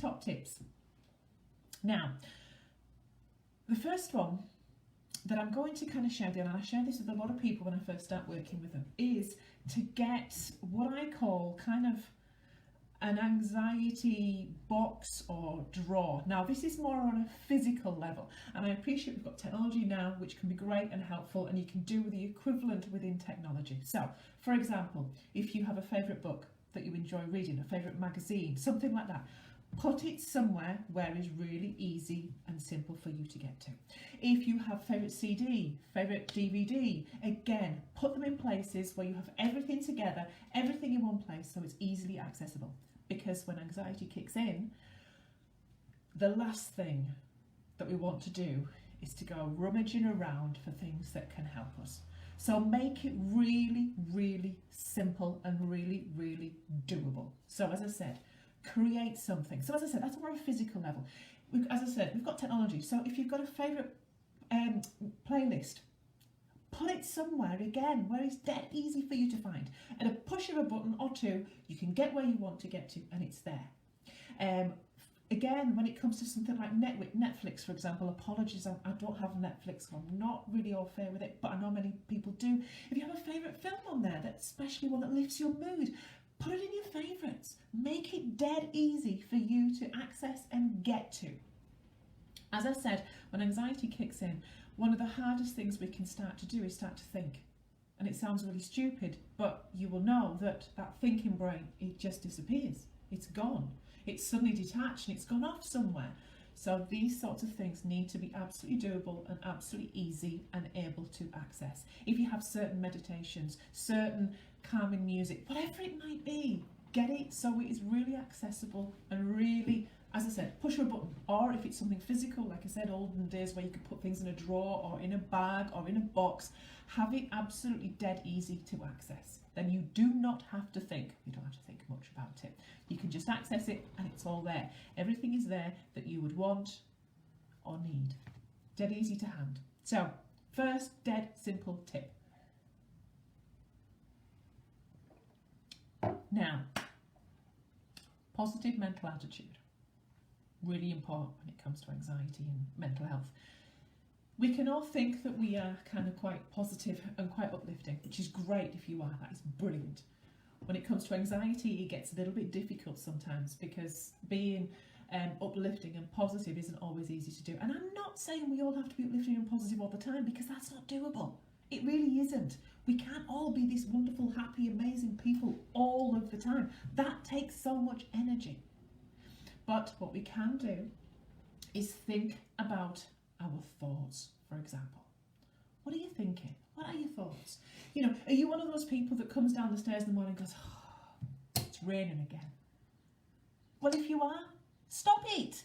top tips. Now, the first one that I'm going to kind of share, and I share this with a lot of people when I first start working with them, is to get what I call kind of an anxiety box or drawer. Now, this is more on a physical level, and I appreciate we've got technology now which can be great and helpful, and you can do the equivalent within technology. So, for example, if you have a favourite book that you enjoy reading, a favourite magazine, something like that, put it somewhere where it's really easy and simple for you to get to. If you have favourite CD, favourite DVD, again, put them in places where you have everything together, everything in one place, so it's easily accessible. Because when anxiety kicks in, the last thing that we want to do is to go rummaging around for things that can help us. So make it really, really simple and really, really doable. So as I said, create something. So as I said, that's more a physical level. As I said, we've got technology. So if you've got a favourite playlist, put it somewhere again where it's dead easy for you to find. At a push of a button or two, you can get where you want to get to, and it's there. Again, when it comes to something like Netflix, for example, apologies, I don't have Netflix, so I'm not really au fait with it, but I know many people do. If you have a favourite film on there, that's especially one that lifts your mood, put it in your favourites. Make it dead easy for you to access and get to. As I said, when anxiety kicks in, one of the hardest things we can start to do is start to think. And it sounds really stupid, but you will know that that thinking brain, it just disappears. It's gone. It's suddenly detached and it's gone off somewhere. So these sorts of things need to be absolutely doable and absolutely easy and able to access. If you have certain meditations, certain calming music, whatever it might be, get it so it is really accessible and really, as I said, push a button. Or if it's something physical, like I said, olden days where you could put things in a drawer or in a bag or in a box, have it absolutely dead easy to access. Then you do not have to think. You don't have to think much about it. You can just access it and it's all there. Everything is there that you would want or need. Dead easy to hand. So, first dead simple tip. Now, positive mental attitude. Really important when it comes to anxiety and mental health. We can all think that we are kind of quite positive and quite uplifting, which is great if you are, that is brilliant. When it comes to anxiety, it gets a little bit difficult sometimes because being uplifting and positive isn't always easy to do. And I'm not saying we all have to be uplifting and positive all the time because that's not doable. It really isn't. We can't all be these wonderful, happy, amazing people all of the time. That takes so much energy. But what we can do is think about our thoughts, for example. What are you thinking? What are your thoughts? You know, are you one of those people that comes down the stairs in the morning and goes, oh, it's raining again? Well, if you are, stop it.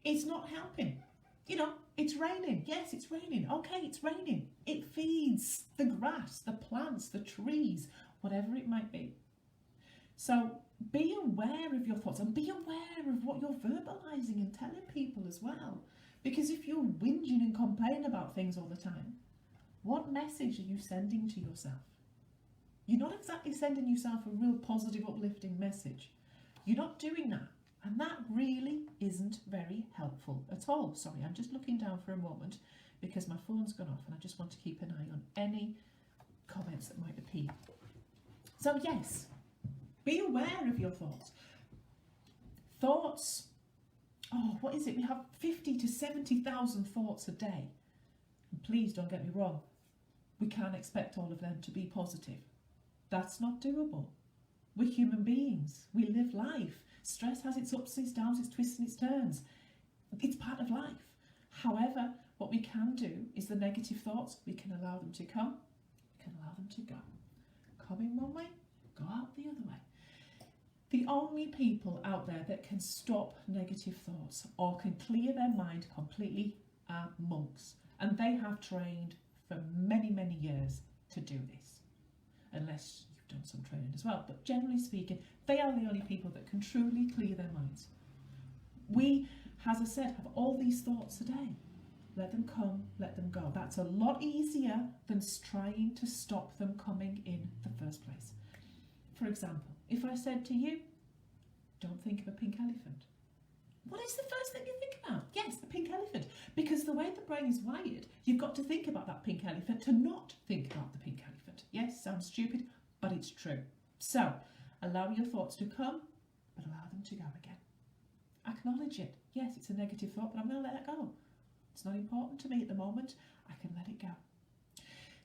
It's not helping. You know, it's raining. Yes, it's raining. Okay, it's raining. It feeds the grass, the plants, the trees, whatever it might be. So be aware of your thoughts and be aware of what you're verbalizing and telling people as well. Because if you're whinging and complaining about things all the time, what message are you sending to yourself? You're not exactly sending yourself a real positive, uplifting message. You're not doing that. And that really isn't very helpful at all. Sorry, I'm just looking down for a moment because my phone's gone off and I just want to keep an eye on any comments that might appear. So yes, be aware of your thoughts. Thoughts, oh, what is it? We have 50 to 70,000 thoughts a day. And please don't get me wrong. We can't expect all of them to be positive. That's not doable. We're human beings. We live life. Stress has its ups, its downs, its twists and its turns. It's part of life. However, what we can do is the negative thoughts, we can allow them to come, we can allow them to go. Come in one way, go out the other way. The only people out there that can stop negative thoughts or can clear their mind completely are monks. And they have trained for many, many years to do this. Unless you've done some training as well. But generally speaking, they are the only people that can truly clear their minds. We, as I said, have all these thoughts a day. Let them come, let them go. That's a lot easier than trying to stop them coming in the first place. For example, if I said to you, don't think of a pink elephant. brain is wired, you've got to think about that pink elephant to not think about the pink elephant. Yes, sounds stupid, but it's true. So, allow your thoughts to come, but allow them to go again. Acknowledge it. Yes, it's a negative thought, but I'm going to let it go. It's not important to me at the moment. I can let it go.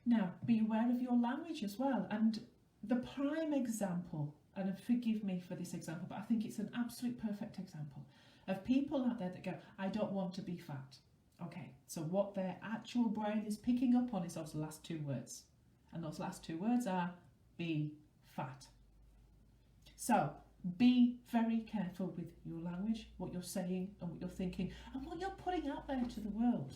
Now, be aware of your language as well. And the prime example, and forgive me for this example, but I think it's an absolute perfect example of people out there that go, I don't want to be fat. Okay, so what their actual brain is picking up on is those last two words. And those last two words are be fat. So be very careful with your language, what you're saying and what you're thinking and what you're putting out there to the world.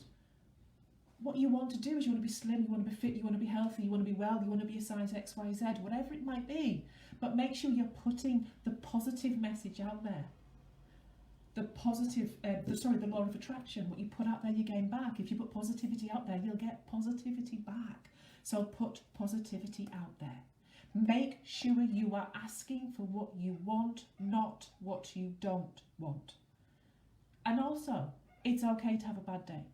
What you want to do is you want to be slim, you want to be fit, you want to be healthy, you want to be well, you want to be a size X, Y, Z, whatever it might be. But make sure you're putting the positive message out there. The positive, the law of attraction, what you put out there you gain back. If you put positivity out there, you'll get positivity back. So put positivity out there. Make sure you are asking for what you want, not what you don't want. And also, it's okay to have a bad day.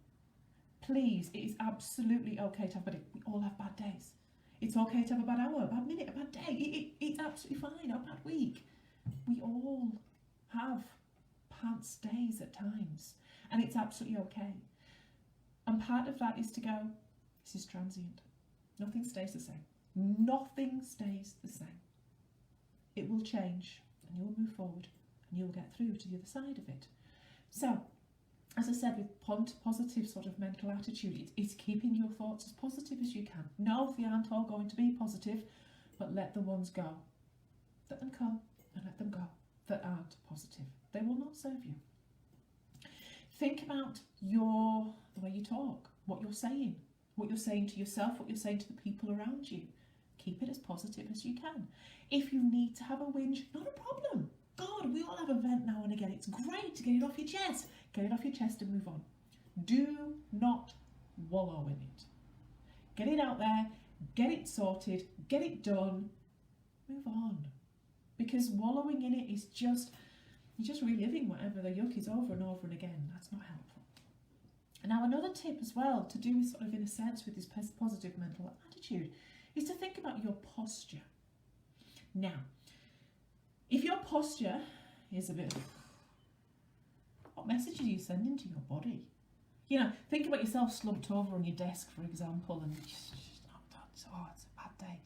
Please, it is absolutely okay to have a bad day. We all have bad days. It's okay to have a bad hour, a bad minute, a bad day. It's absolutely fine, a bad week. We all have pants days at times, and it's absolutely okay. And part of that is to go, this is transient. Nothing stays the same. Nothing stays the same. It will change, and you will move forward, and you will get through to the other side of it. So, as I said, with positive sort of mental attitude, it's keeping your thoughts as positive as you can. No, they aren't all going to be positive, but let the ones go. Let them come and let them go that aren't positive. They will not serve you. Think about the way you talk, what you're saying to yourself, what you're saying to the people around you. Keep it as positive as you can. If you need to have a whinge, not a problem. God, we all have a vent now and again. It's great to get it off your chest. Get it off your chest and move on. Do not wallow in it. Get it out there, get it sorted, get it done, move on. Because wallowing in it is you're just reliving whatever the yuck is over and over and again. That's not helpful. Now, another tip as well to do with sort of, in a sense, with this positive mental attitude is to think about your posture. Now, if your posture is a bit, what message are you sending to your body? You know, think about yourself slumped over on your desk, for example, and just not done. So, it's a bad day.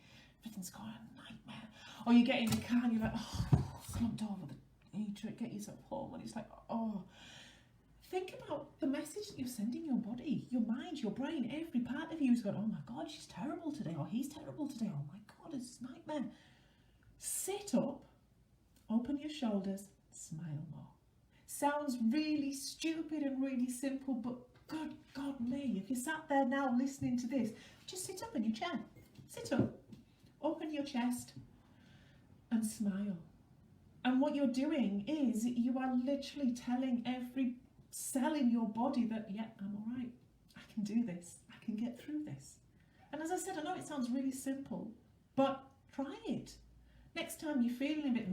Everything's going a nightmare. Or you get in the car and you're like, slumped over. You need to get yourself home, and it's like, Think about the message that you're sending your body, your mind, your brain. Every part of you is going, oh my God, she's terrible today, or he's terrible today. Oh my God, it's a nightmare. Sit up, open your shoulders, smile more. Sounds really stupid and really simple, but good God me, if you sat there now listening to this, just sit up in your chair. Sit up, open your chest and smile. And what you're doing is you are literally telling every cell in your body that, yeah, I'm all right. I can do this. I can get through this. And as I said, I know it sounds really simple, but try it. Next time you're feeling a bit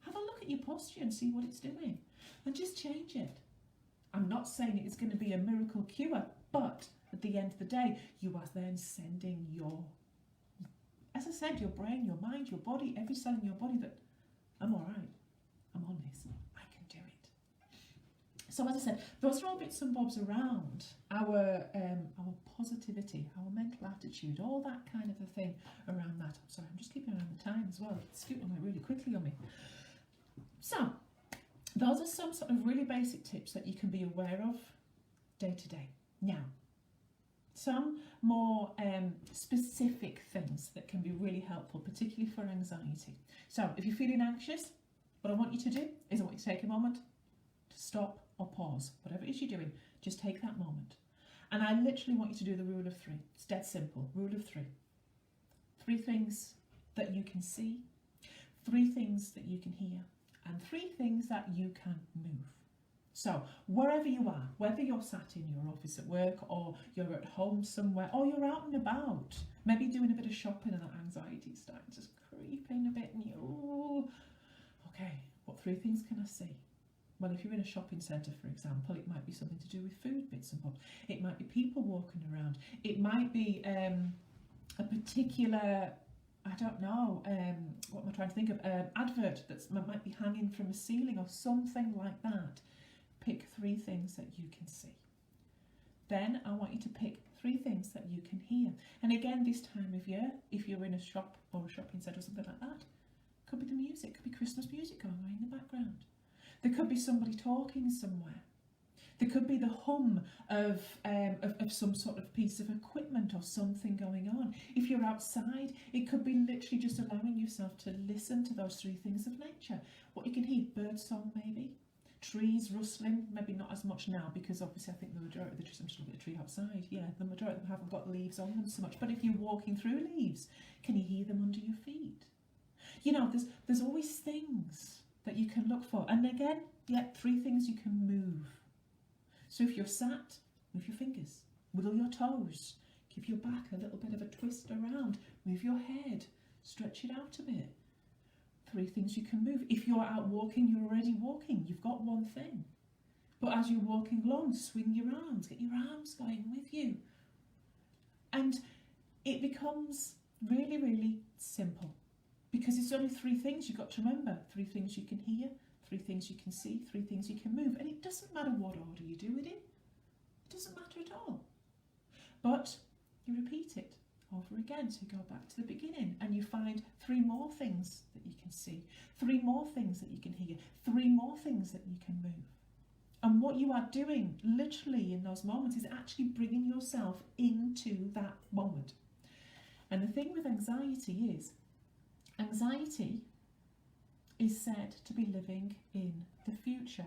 have a look at your posture and see what it's doing. And just change it. I'm not saying it's going to be a miracle cure, but at the end of the day, you are then sending as I said, your brain, your mind, your body, every cell in your body that, I'm all right. I'm on this. I can do it. So as I said, those are all bits and bobs around our positivity, our mental attitude, all that kind of a thing around that. I'm sorry, I'm just keeping around the time as well. It's scooting away really quickly on me. So, those are some sort of really basic tips that you can be aware of day to day. Now, some more specific things that can be really helpful, particularly for anxiety. So, if you're feeling anxious, what I want you to do is I want you to take a moment to stop or pause. Whatever it is you're doing, just take that moment. And I literally want you to do the rule of 3. It's dead simple. Rule of 3. 3 things that you can see, 3 things that you can hear, and 3 things that you can move. So, wherever you are, whether you're sat in your office at work, or you're at home somewhere, or you're out and about, maybe doing a bit of shopping and that anxiety is starting to creep in a bit, and okay, what 3 things can I see? Well, if you're in a shopping centre, for example, it might be something to do with food bits and bobs. It might be people walking around. It might be a particular, I don't know, what am I trying to think of? Advert that might be hanging from a ceiling or something like that. Pick 3 things that you can see. Then I want you to pick 3 things that you can hear. And again, this time of year, if you're in a shop or a shopping centre or something like that, could be the music, could be Christmas music going on in the background. There could be somebody talking somewhere. There could be the hum of some sort of piece of equipment or something going on. If you're outside, it could be literally just allowing yourself to listen to those 3 things of nature. What you can hear, bird song maybe, trees rustling, maybe not as much now because obviously I think the majority of the trees, I'm just looking at the tree outside, yeah, the majority of them haven't got leaves on them so much. But if you're walking through leaves, can you hear them under your feet? You know, there's always things that you can look for. And again, yeah, 3 things you can move. So if you're sat, move your fingers, wiggle your toes, give your back a little bit of a twist around, move your head, stretch it out a bit. 3 things you can move. If you're out walking, you're already walking, you've got 1 thing. But as you're walking along, swing your arms, get your arms going with you. And it becomes really, really simple because it's only 3 things you've got to remember. 3 things you can hear, 3 things you can see, 3 things you can move. And it doesn't matter what order you do it in. It doesn't matter at all. But you repeat it over again. So you go back to the beginning and you find 3 more things that you can see, 3 more things that you can hear, 3 more things that you can move. And what you are doing literally in those moments is actually bringing yourself into that moment. And the thing with anxiety is said to be living in the future.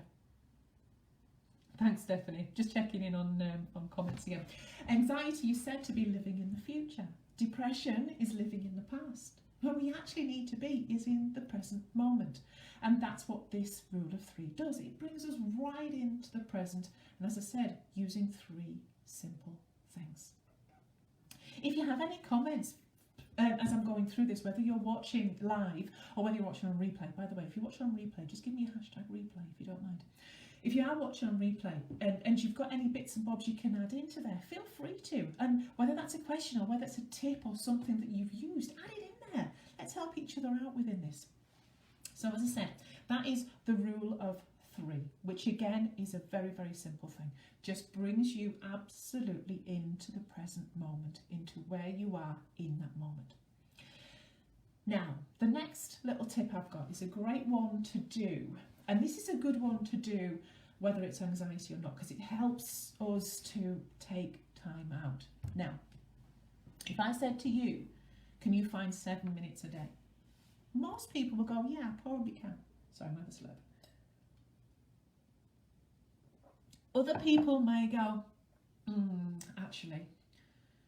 Thanks, Stephanie. Just checking in on comments here. Anxiety is said to be living in the future. Depression is living in the past. What we actually need to be is in the present moment. And that's what this rule of 3 does. It brings us right into the present. And as I said, using 3 simple things. If you have any comments, as I'm going through this, whether you're watching live or whether you're watching on replay. By the way, if you're watching on replay, just give me a hashtag replay if you don't mind. If you are watching on replay and you've got any bits and bobs you can add into there, feel free to. And whether that's a question or whether it's a tip or something that you've used, add it in there. Let's help each other out within this. So as I said, that is the rule of 3, which again is a very, very simple thing. Just brings you absolutely into the present moment, into where you are in that moment. Now, the next little tip I've got is a great one to do. And this is a good one to do whether it's anxiety or not, because it helps us to take time out. Now, if I said to you, can you find 7 minutes a day? Most people will go, yeah, I probably can. Sorry, I'm having a slurp. Other people may go, actually,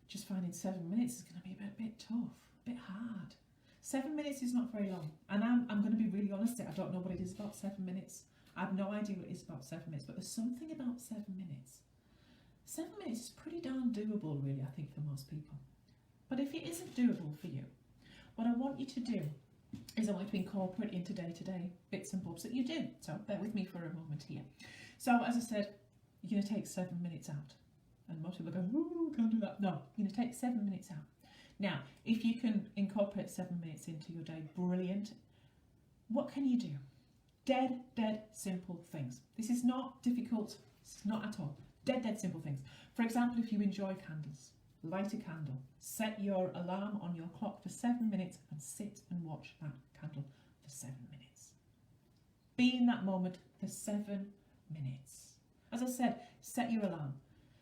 just finding 7 minutes is going to be a bit tough, a bit hard. 7 minutes is not very long. And I'm going to be really honest here. I don't know what it is about 7 minutes. I have no idea what it is about 7 minutes, but there's something about 7 minutes. 7 minutes is pretty darn doable, really, I think, for most people. But if it isn't doable for you, what I want you to do is I want you to incorporate into day-to-day bits and bobs that you do. So bear with me for a moment here. So as I said, you're going to take 7 minutes out. And most people go, ooh, can't do that. No, you're going to take 7 minutes out. Now, if you can incorporate 7 minutes into your day, brilliant. What can you do? Dead simple things. This is not difficult. It's not at all. Dead simple things. For example, if you enjoy candles, light a candle. Set your alarm on your clock for 7 minutes and sit and watch that candle for 7 minutes. Be in that moment for 7 minutes. As I said, set your alarm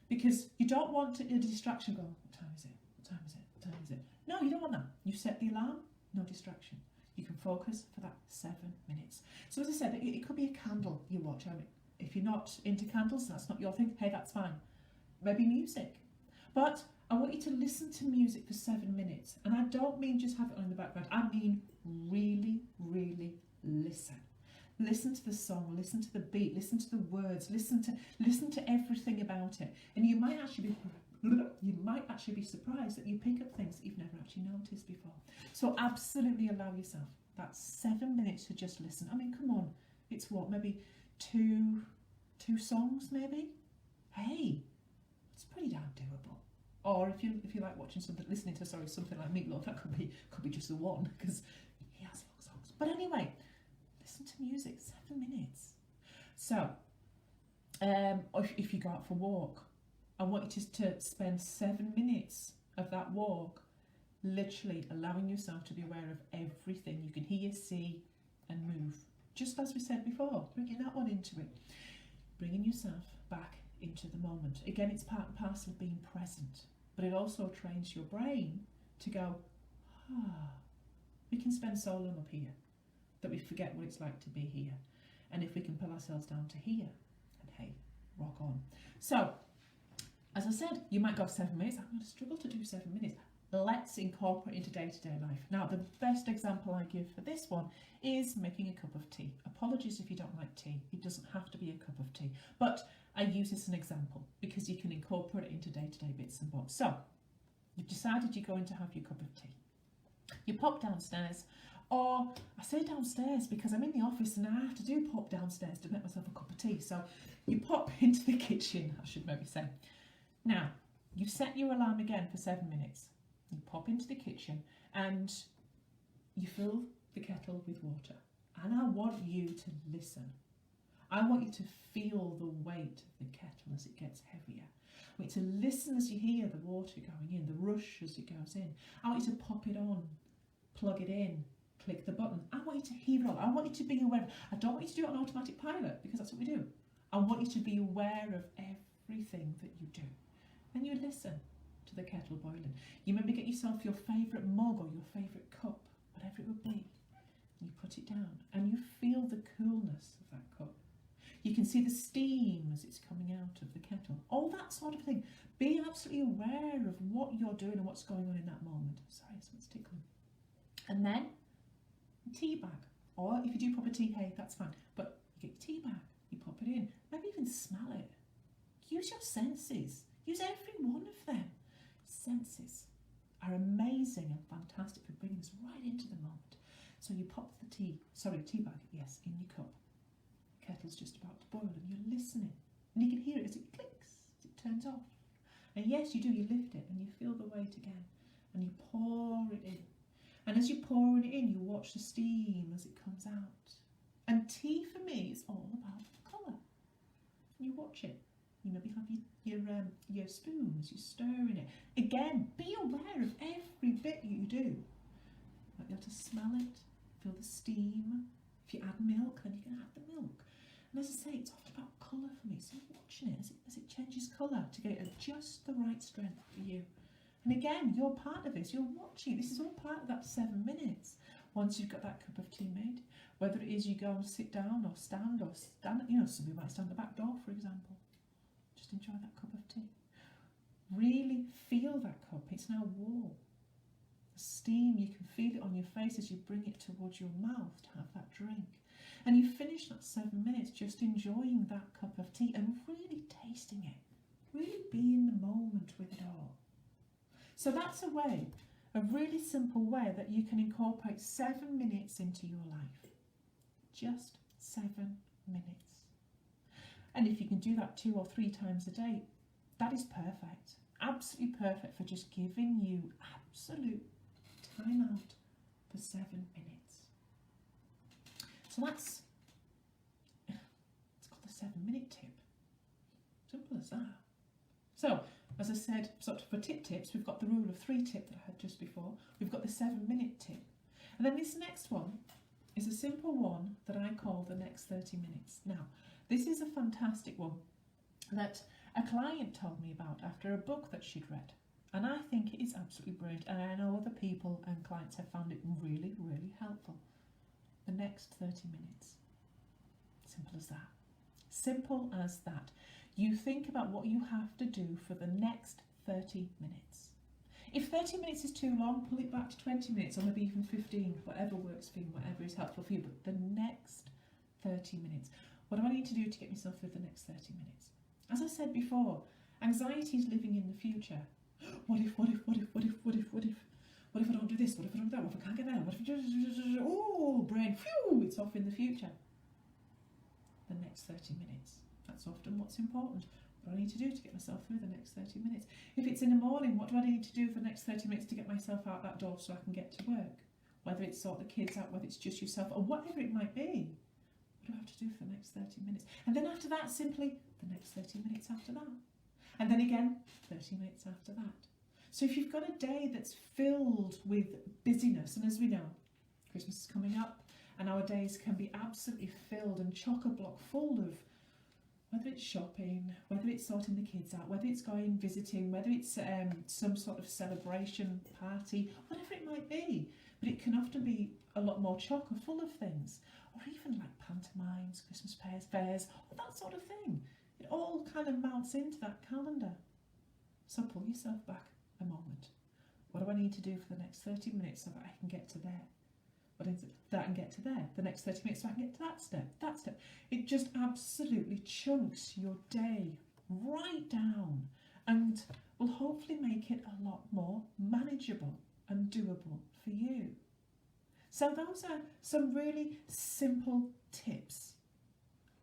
because you don't want a distraction going, what time is it? What time is it? What time is it? No, you don't want that. You set the alarm, no distraction. You can focus for that 7 minutes. So as I said, it could be a candle you watch. I mean, if you're not into candles, that's not your thing, hey, that's fine. Maybe music. But I want you to listen to music for 7 minutes. And I don't mean just have it on in the background. I mean really, really listen. Listen to the song, listen to the beat, listen to the words, listen to everything about it. And you might actually be surprised that you pick up things that you've never actually noticed before. So absolutely allow yourself that 7 minutes to just listen. I mean, come on, it's what, maybe two songs maybe. Hey, it's pretty damn doable. Or if you like watching listening to something like Meatloaf, that could be just the one, because he has long songs. But anyway, listen to music, 7 minutes. So, if you go out for a walk, I want you to spend 7 minutes of that walk literally allowing yourself to be aware of everything you can hear, see and move. Just as we said before, bringing that one into it. Bringing yourself back into the moment. Again, it's part and parcel of being present, but it also trains your brain to go, we can spend so long up here that we forget what it's like to be here. And if we can pull ourselves down to here, and hey, rock on. So, as I said, you might go 7 minutes. I'm going to struggle to do 7 minutes. Let's incorporate into day-to-day life. Now, the best example I give for this one is making a cup of tea. Apologies if you don't like tea. It doesn't have to be a cup of tea. But I use this as an example because you can incorporate it into day-to-day bits and bobs. So, you've decided you're going to have your cup of tea. You pop downstairs, or I say downstairs because I'm in the office and I have to do pop downstairs to make myself a cup of tea. So, you pop into the kitchen, I should maybe say. Now, you've set your alarm again for 7 minutes. You pop into the kitchen and you fill the kettle with water. And I want you to listen. I want you to feel the weight of the kettle as it gets heavier. I want you to listen as you hear the water going in, the rush as it goes in. I want you to pop it on, plug it in, click the button. I want you to hear it all. I want you to be aware. I don't want you to do it on automatic pilot because that's what we do. I want you to be aware of everything that you do. And you listen to the kettle boiling. You maybe get yourself your favourite mug or your favourite cup, whatever it would be. You put it down and you feel the coolness of that cup. You can see the steam as it's coming out of the kettle. All that sort of thing. Be absolutely aware of what you're doing and what's going on in that moment. Sorry, someone's tickling. And then, tea bag. Or if you do pop a tea, hey, that's fine. But you get your tea bag, you pop it in. Maybe even smell it. Use your senses. Use every one of them. Senses are amazing and fantastic for bringing us right into the moment. So you pop the tea bag, yes, in your cup. Kettle's just about to boil and you're listening. And you can hear it as it clicks, as it turns off. And yes, you do, you lift it and you feel the weight again. And you pour it in. And as you're pouring it in, you watch the steam as it comes out. And tea for me is all about colour. You watch it. You maybe have your spoons, you're stirring it. Again, be aware of every bit you do. You might be able to smell it, feel the steam. If you add milk, then you can add the milk. And as I say, it's often about colour for me. So watching it as it changes colour to get it at just the right strength for you. And again, you're part of this. You're watching. This is all part of that 7 minutes. Once you've got that cup of tea made, whether it is you go and sit down or stand, you know, somebody might stand at the back door, for example. Just enjoy that cup of tea. Really feel that cup. It's now warm. The steam, you can feel it on your face as you bring it towards your mouth to have that drink. And you finish that 7 minutes just enjoying that cup of tea and really tasting it. Really be in the moment with it all. So that's a way, a really simple way that you can incorporate 7 minutes into your life. Just 7 minutes. And if you can do that 2 or 3 times a day, that is perfect. Absolutely perfect for just giving you absolute time out for 7 minutes. So it's called the 7-minute tip. Simple as that. So, as I said, sort of for tips, we've got the rule of 3 tip that I had just before. We've got the 7-minute tip. And then this next one is a simple one that I call the next 30 minutes. Now, this is a fantastic one that a client told me about after a book that she'd read. And I think it is absolutely brilliant. And I know other people and clients have found it really, really helpful. The next 30 minutes. Simple as that. Simple as that. You think about what you have to do for the next 30 minutes. If 30 minutes is too long, pull it back to 20 minutes or maybe even 15, whatever works for you, whatever is helpful for you. But the next 30 minutes. What do I need to do to get myself through the next 30 minutes? As I said before, anxiety is living in the future. What if I don't do this? What if I don't do that? What if I can't get there? What if oh, brain, phew, it's off in the future. the next 30 minutes. That's often what's important. What do I need to do to get myself through the next 30 minutes? If it's in the morning, what do I need to do for the next 30 minutes to get myself out that door so I can get to work? Whether it's sort the kids out, whether it's just yourself, or whatever it might be. What do I have to do for the next 30 minutes? And then after that, simply the next 30 minutes after that. And then again, 30 minutes after that. So if you've got a day that's filled with busyness, and as we know, Christmas is coming up, and our days can be absolutely filled and chock-a-block full of, whether it's shopping, whether it's sorting the kids out, whether it's going visiting, whether it's some sort of celebration party, whatever it might be. But it can often be a lot more chock or full of things, or even like pantomimes, Christmas fairs, all that sort of thing. It all kind of mounts into that calendar. So pull yourself back a moment. What do I need to do for the next 30 minutes so that I can get to there? What is it that I can get to there? The next 30 minutes so I can get to that step, that step. It just absolutely chunks your day right down and will hopefully make it a lot more manageable and doable for you. So those are some really simple tips.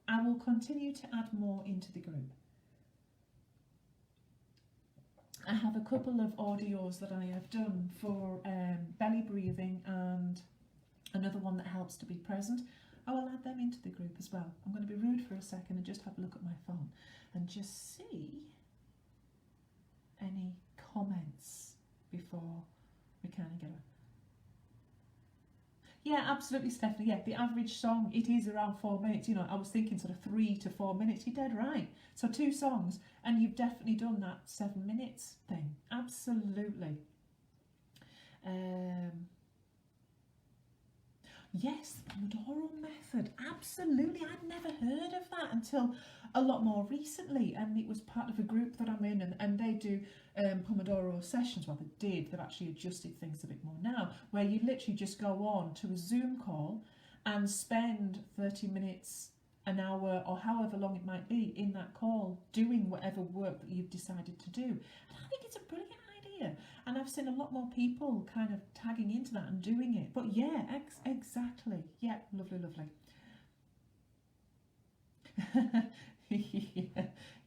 I will continue to add more into the group. I have a couple of audios that I have done for belly breathing and another one that helps to be present. I will add them into the group as well. I'm going to be rude for a second and just have a look at my phone and just see any comments before we kind of get a... Yeah, absolutely, Stephanie. Yeah, the average song, it is around 4 minutes. You know, I was thinking sort of 3 to 4 minutes. You're dead right. So 2 songs, and you've definitely done that 7 minutes thing. Absolutely. Yes, the Pomodoro method. Absolutely. I'd never heard of that until a lot more recently, and it was part of a group that I'm in, and they do Pomodoro sessions. Well, they did. They've actually adjusted things a bit more now, where you literally just go on to a Zoom call and spend 30 minutes, an hour, or however long it might be in that call doing whatever work that you've decided to do. And I think it's a brilliant idea. And I've seen a lot more people kind of tagging into that and doing it. But yeah, exactly. Yeah, lovely, lovely.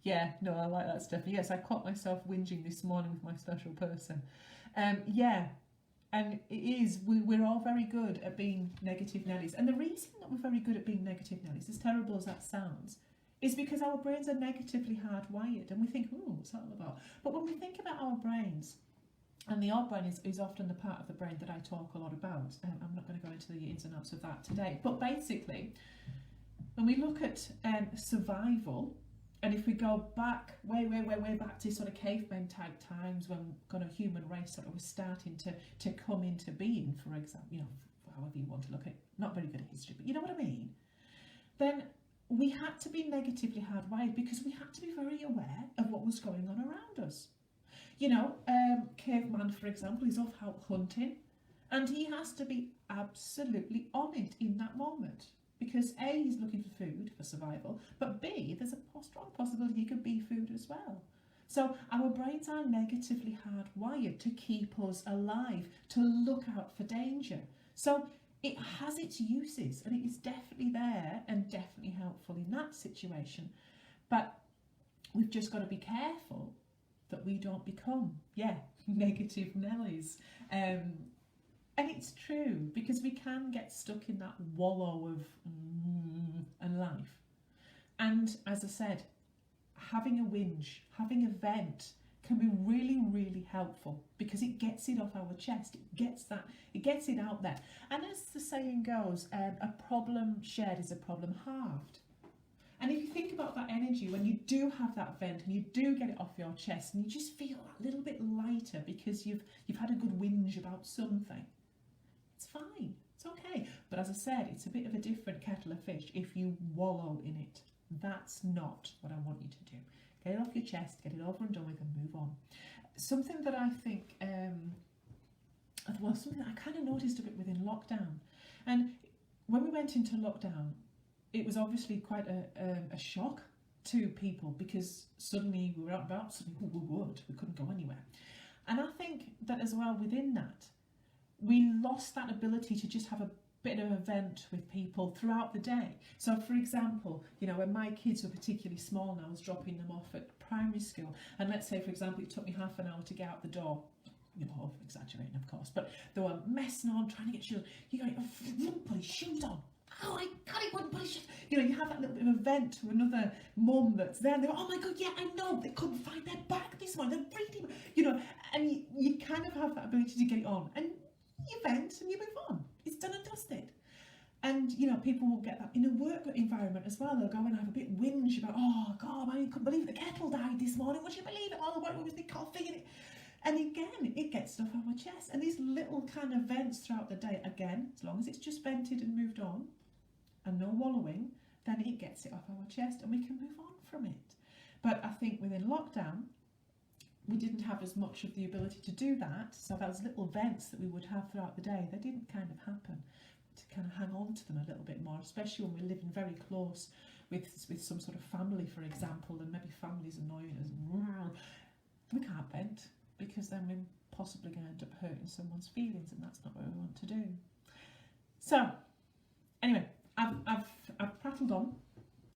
Yeah, no, I like that, Stephanie. Yes, I caught myself whinging this morning with my special person. Yeah, and it is, we're all very good at being negative Nellies. And the reason that we're very good at being negative Nellies, as terrible as that sounds, is because our brains are negatively hardwired. And we think, oh, what's that all about? But when we think about our brains, and the odd brain is often the part of the brain that I talk a lot about. I'm not going to go into the ins and outs of that today. But basically, when we look at survival, and if we go back, way back to sort of caveman type times when kind of human race sort of was starting to come into being, for example, you know, however you want to look at it, not very good at history, but you know what I mean, then we had to be negatively hardwired because we had to be very aware of what was going on around us. You know, caveman, for example, is off out hunting, and he has to be absolutely on it in that moment. Because A, he's looking for food for survival, but B, there's a strong possibility he could be food as well. So our brains are negatively hardwired to keep us alive, to look out for danger. So it has its uses, and it is definitely there and definitely helpful in that situation. But we've just got to be careful that we don't become, negative Nellies. And it's true, because we can get stuck in that wallow of and life. And as I said, having a whinge, having a vent can be really, really helpful because it gets it off our chest. It gets it out there. And as the saying goes, a problem shared is a problem halved. And if you think about that energy, when you do have that vent and you do get it off your chest and you just feel a little bit lighter because you've had a good whinge about something, it's fine, it's okay. But as I said, it's a bit of a different kettle of fish if you wallow in it. That's not what I want you to do. Get it off your chest, get it over and done with, and move on. Something that I think, something that I kind of noticed a bit within lockdown. And when we went into lockdown, it was obviously quite a shock to people because suddenly we were out and about, suddenly we couldn't go anywhere. And I think that as well within that, we lost that ability to just have a bit of a vent with people throughout the day. So for example, you know, when my kids were particularly small and I was dropping them off at primary school, and let's say for example it took me half an hour to get out the door, you know, over exaggerating of course, but they were messing on trying to get shoes. You go, wouldn't put his shoes on. Oh my God, he wouldn't put his shoes. You know, you have that little bit of a vent to another mum that's there, and they go, oh my God, yeah, I know, they couldn't find their bag this morning, they're reading, you know, and you kind of have that ability to get it on, and you vent and you move on. It's done and dusted. And you know, people will get that in a work environment as well. They'll go and have a bit whinge about, oh God, I couldn't believe the kettle died this morning. Would you believe it? Oh, what was the coffee in it? And again, it gets stuff on my chest. And these little kind of vents throughout the day, again, as long as it's just vented and moved on and no wallowing, then it gets it off our chest and we can move on from it. But I think within lockdown, we didn't have as much of the ability to do that. So those little vents that we would have throughout the day, they didn't kind of happen. To kind of hang on to them a little bit more, especially when we're living very close with some sort of family, for example, and maybe family's annoying us. We can't vent, because then we're possibly going to end up hurting someone's feelings, and that's not what we want to do. So, anyway, I've prattled on.